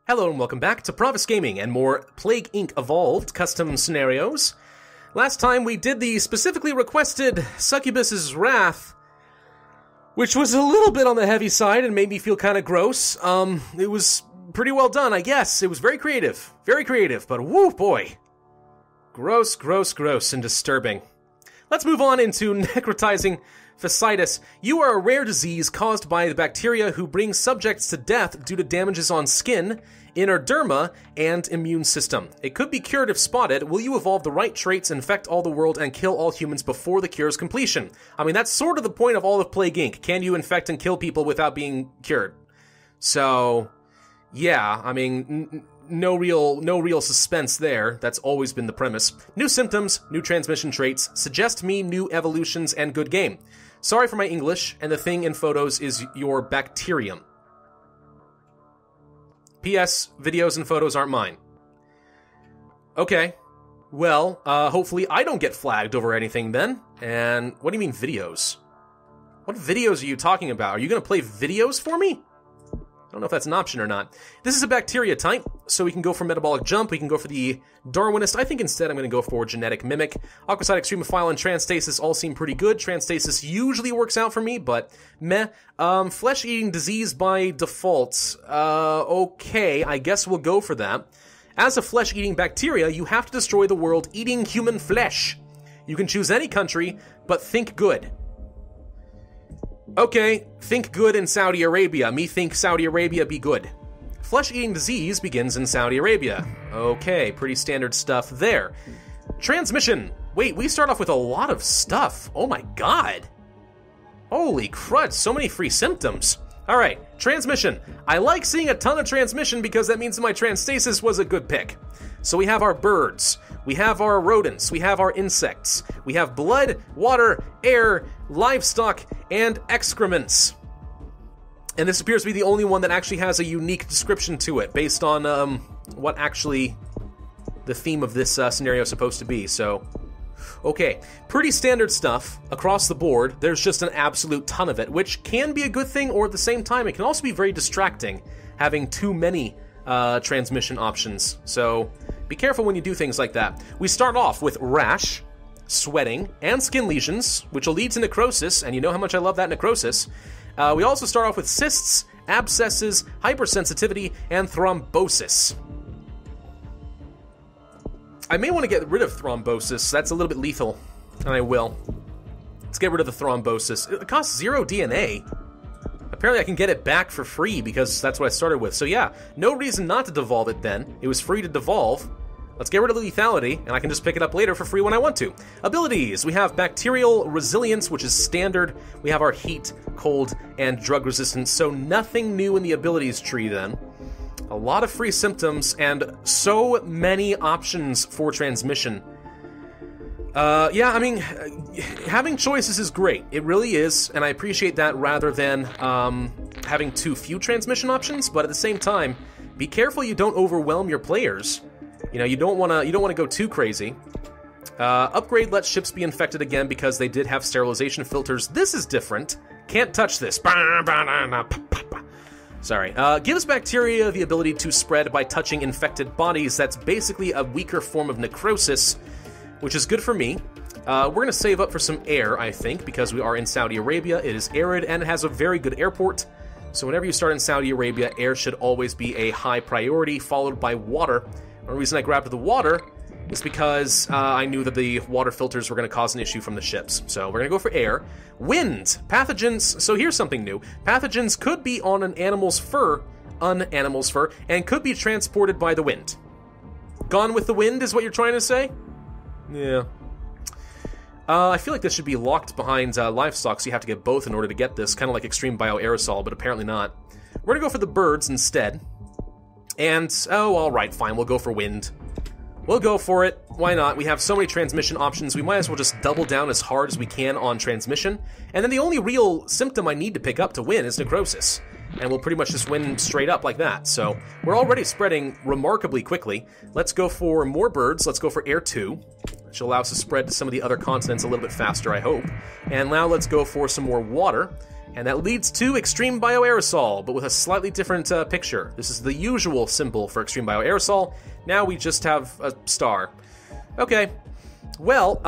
Hello and welcome back to Pravus Gaming and more Plague Inc. Evolved custom scenarios. Last time we did the specifically requested Succubus's Wrath, which was a little bit on the heavy side and made me feel kind of gross. It was pretty well done, I guess. It was very creative, but woo boy. Gross, gross, gross and disturbing. Let's move on into Necrotizing Fasciitis. You are a rare disease caused by the bacteria who bring subjects to death due to damages on skin, inner derma, and immune system. It could be cured if spotted. Will you evolve the right traits, infect all the world, and kill all humans before the cure's completion? I mean, that's sort of the point of all of Plague Inc. Can you infect and kill people without being cured? So, yeah, I mean, no real suspense there. That's always been the premise. New symptoms, new transmission traits, suggest me new evolutions, and good game. Sorry for my English, and the thing in photos is your bacterium. P.S. Videos and photos aren't mine. Okay. Well, hopefully I don't get flagged over anything then. And what do you mean videos? What videos are you talking about? Are you going to play videos for me? I don't know if that's an option or not. This is a bacteria type, so we can go for Metabolic Jump, we can go for the Darwinist. I think instead I'm going to go for Genetic Mimic. Aquaside, Extremophile, and Transstasis all seem pretty good. Transstasis usually works out for me, but meh. Flesh-eating disease by default. Okay, I guess we'll go for that. As a flesh-eating bacteria, you have to destroy the world eating human flesh. You can choose any country, but think good. Okay, think good in Saudi Arabia. Me think Saudi Arabia be good. Flesh-eating disease begins in Saudi Arabia. Okay, pretty standard stuff there. Transmission. Wait, we start off with a lot of stuff. Oh my god. Holy crud, so many free symptoms. Alright, transmission. I like seeing a ton of transmission because that means my transstasis was a good pick. So we have our birds, we have our rodents, we have our insects, we have blood, water, air, livestock, and excrements. And this appears to be the only one that actually has a unique description to it, based on what actually the theme of this scenario is supposed to be, so... Okay, pretty standard stuff across the board. There's just an absolute ton of it, which can be a good thing, or at the same time, it can also be very distracting, having too many transmission options. So be careful when you do things like that. We start off with rash, sweating, and skin lesions, which will lead to necrosis, and you know how much I love that necrosis. We also start off with cysts, abscesses, hypersensitivity, and thrombosis. I may want to get rid of thrombosis. That's a little bit lethal, and I will. Let's get rid of the thrombosis. It costs 0 DNA. Apparently I can get it back for free because that's what I started with. So yeah, no reason not to devolve it then. It was free to devolve. Let's get rid of the lethality, and I can just pick it up later for free when I want to. Abilities. We have Bacterial Resilience, which is standard. We have our Heat, Cold, and Drug Resistance. So nothing new in the abilities tree then. A lot of free symptoms, and so many options for transmission. Yeah, I mean, having choices is great. It really is, and I appreciate that rather than having too few transmission options, but at the same time, be careful you don't overwhelm your players. You know, you don't want to go too crazy. Upgrade lets ships be infected again because they did have sterilization filters. This is different. Can't touch this. Sorry. Gives bacteria the ability to spread by touching infected bodies. That's basically a weaker form of necrosis, which is good for me. We're going to save up for some air, I think, because we are in Saudi Arabia. It is arid and it has a very good airport. So whenever you start in Saudi Arabia, air should always be a high priority, followed by water. The reason I grabbed the water is because I knew that the water filters were going to cause an issue from the ships. So we're going to go for air. Wind. Pathogens. So here's something new. Pathogens could be on an animal's fur, and could be transported by the wind. Gone with the wind is what you're trying to say? Yeah. I feel like this should be locked behind livestock, so you have to get both in order to get this, kind of like Extreme Bioaerosol, but apparently not. We're going to go for the birds instead. And, oh, alright, fine, we'll go for wind. We'll go for it. Why not? We have so many transmission options, we might as well just double down as hard as we can on transmission. And then the only real symptom I need to pick up to win is necrosis. And we'll pretty much just win straight up like that. So, we're already spreading remarkably quickly. Let's go for more birds. Let's go for Air 2, which will allow us to spread to some of the other continents a little bit faster, I hope. And now let's go for some more water. And that leads to Extreme Bioaerosol, but with a slightly different picture. This is the usual symbol for Extreme Bioaerosol. Now we just have a star. Okay. Well,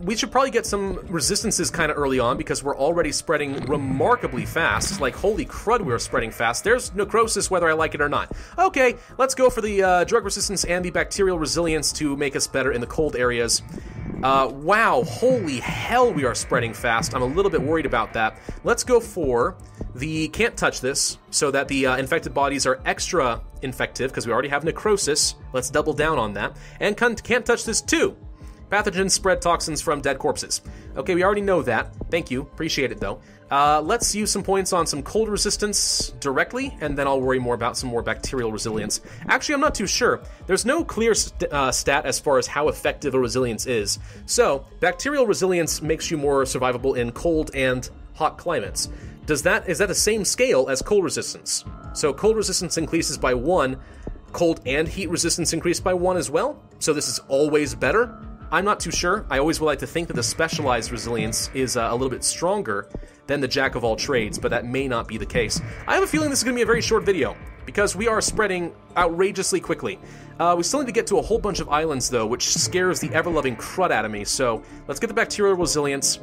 we should probably get some resistances kind of early on because we're already spreading remarkably fast. Like, holy crud, we're spreading fast. There's necrosis whether I like it or not. Okay, let's go for the drug resistance and the bacterial resilience to make us better in the cold areas. Wow, holy hell, we are spreading fast. I'm a little bit worried about that. Let's go for the can't touch this so that the infected bodies are extra infective because we already have necrosis. Let's double down on that. And can't touch this too. Pathogens spread toxins from dead corpses. Okay, we already know that. Thank you. Appreciate it, though. Let's use some points on some cold resistance directly, and then I'll worry more about some more bacterial resilience. Actually, I'm not too sure. There's no clear stat as far as how effective a resilience is. So, bacterial resilience makes you more survivable in cold and hot climates. Is that the same scale as cold resistance? So, cold resistance increases by 1, cold and heat resistance increase by 1 as well? So this is always better? I'm not too sure. I always would like to think that the specialized resilience is a little bit stronger than the jack of all trades, but that may not be the case. I have a feeling this is going to be a very short video, because we are spreading outrageously quickly. We still need to get to a whole bunch of islands, though, which scares the ever-loving crud out of me, so let's get the bacterial resilience.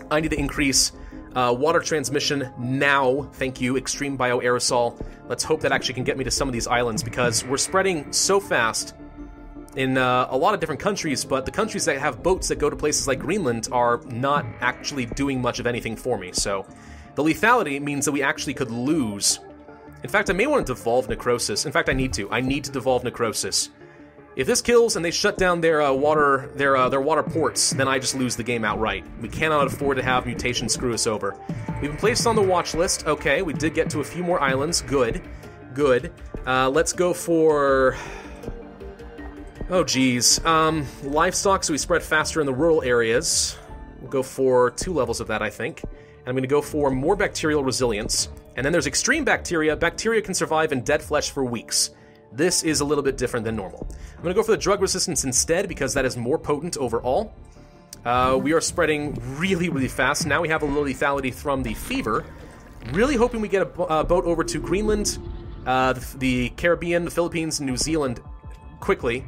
I need to increase water transmission now. Thank you, Extreme Bioaerosol. Let's hope that actually can get me to some of these islands, because we're spreading so fast in a lot of different countries, but the countries that have boats that go to places like Greenland are not actually doing much of anything for me, so the lethality means that we actually could lose. In fact, I may want to devolve necrosis. In fact, I need to. I need to devolve necrosis. If this kills and they shut down their water ports, then I just lose the game outright. We cannot afford to have mutations screw us over. We've been placed on the watch list. Okay, we did get to a few more islands. Good. Good. Let's go for... Oh, geez. Livestock, so we spread faster in the rural areas. We'll go for 2 levels of that, I think. And I'm going to go for more bacterial resilience. And then there's extreme bacteria. Bacteria can survive in dead flesh for weeks. This is a little bit different than normal. I'm going to go for the drug resistance instead, because that is more potent overall. We are spreading really, really fast. Now we have a little lethality from the fever. Really hoping we get a boat over to Greenland, the Caribbean, the Philippines, and New Zealand quickly.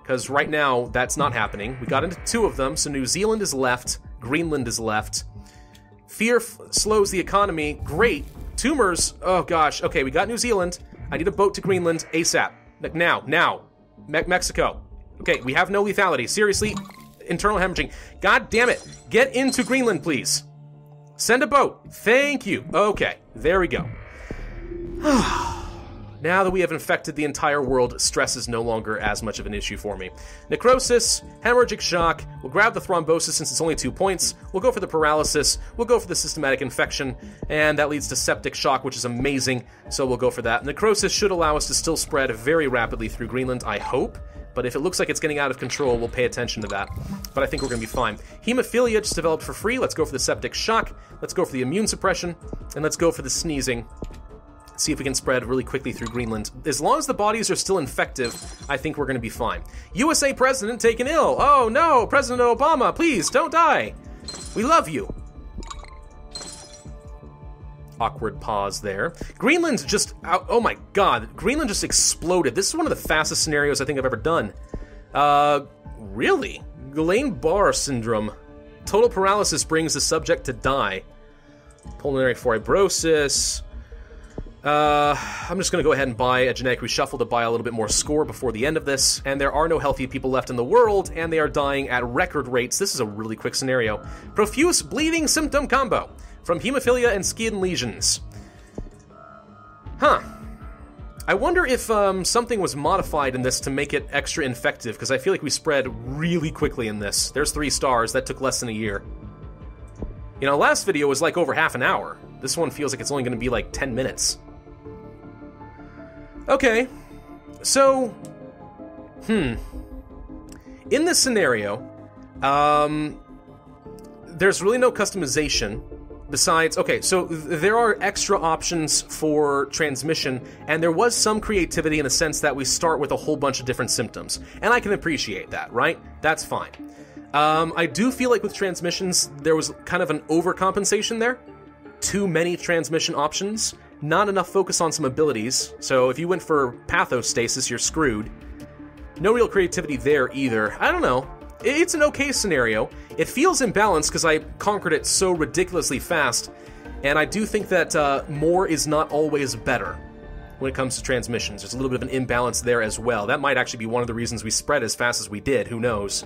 Because right now, that's not happening. We got into 2 of them, so New Zealand is left, Greenland is left. Fear slows the economy. Great. Tumors. Oh, gosh. Okay, we got New Zealand. I need a boat to Greenland ASAP. Now. Mexico. Okay, we have no lethality. Seriously, internal hemorrhaging. God damn it. Get into Greenland, please. Send a boat. Thank you. Okay, there we go. Now that we have infected the entire world, stress is no longer as much of an issue for me. Necrosis, hemorrhagic shock, we'll grab the thrombosis since it's only 2 points, we'll go for the paralysis, we'll go for the systematic infection, and that leads to septic shock, which is amazing, so we'll go for that. Necrosis should allow us to still spread very rapidly through Greenland, I hope, but if it looks like it's getting out of control, we'll pay attention to that. But I think we're going to be fine. Hemophilia just developed for free, let's go for the septic shock, let's go for the immune suppression, and let's go for the sneezing. See if we can spread really quickly through Greenland. As long as the bodies are still infective, I think we're going to be fine. USA president taken ill. Oh no, President Obama, please don't die. We love you. Awkward pause there. Greenland's just, oh my god, Greenland just exploded. This is one of the fastest scenarios I think I've ever done. Really? Guillain-Barré syndrome. Total paralysis brings the subject to die. Pulmonary fibrosis. I'm just going to go ahead and buy a genetic reshuffle to buy a little bit more score before the end of this, and there are no healthy people left in the world, and they are dying at record rates. This is a really quick scenario. Profuse bleeding symptom combo from hemophilia and skin lesions. Huh. I wonder if something was modified in this to make it extra infective, because I feel like we spread really quickly in this. There's 3 stars. That took less than a year. You know, last video was like over half an hour. This one feels like it's only going to be like 10 minutes. Okay, so, in this scenario, there's really no customization besides, okay, so there are extra options for transmission, and there was some creativity in the sense that we start with a whole bunch of different symptoms, and I can appreciate that, right? That's fine. I do feel like with transmissions, there was kind of an overcompensation there. too many transmission options, not enough focus on some abilities, so if you went for Pathostasis, you're screwed. No real creativity there either. I don't know. It's an okay scenario. It feels imbalanced because I conquered it so ridiculously fast, and I do think that more is not always better when it comes to transmissions. There's a little bit of an imbalance there as well. That might actually be one of the reasons we spread as fast as we did, who knows.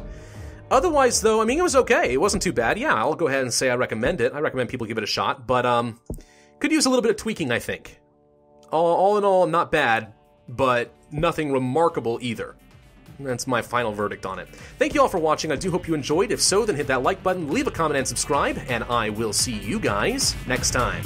Otherwise, though, I mean, it was okay. It wasn't too bad. Yeah, I'll go ahead and say I recommend it. I recommend people give it a shot, but could use a little bit of tweaking, I think. All in all, not bad, but nothing remarkable either. That's my final verdict on it. Thank you all for watching. I do hope you enjoyed. If so, then hit that like button, leave a comment, and subscribe, and I will see you guys next time.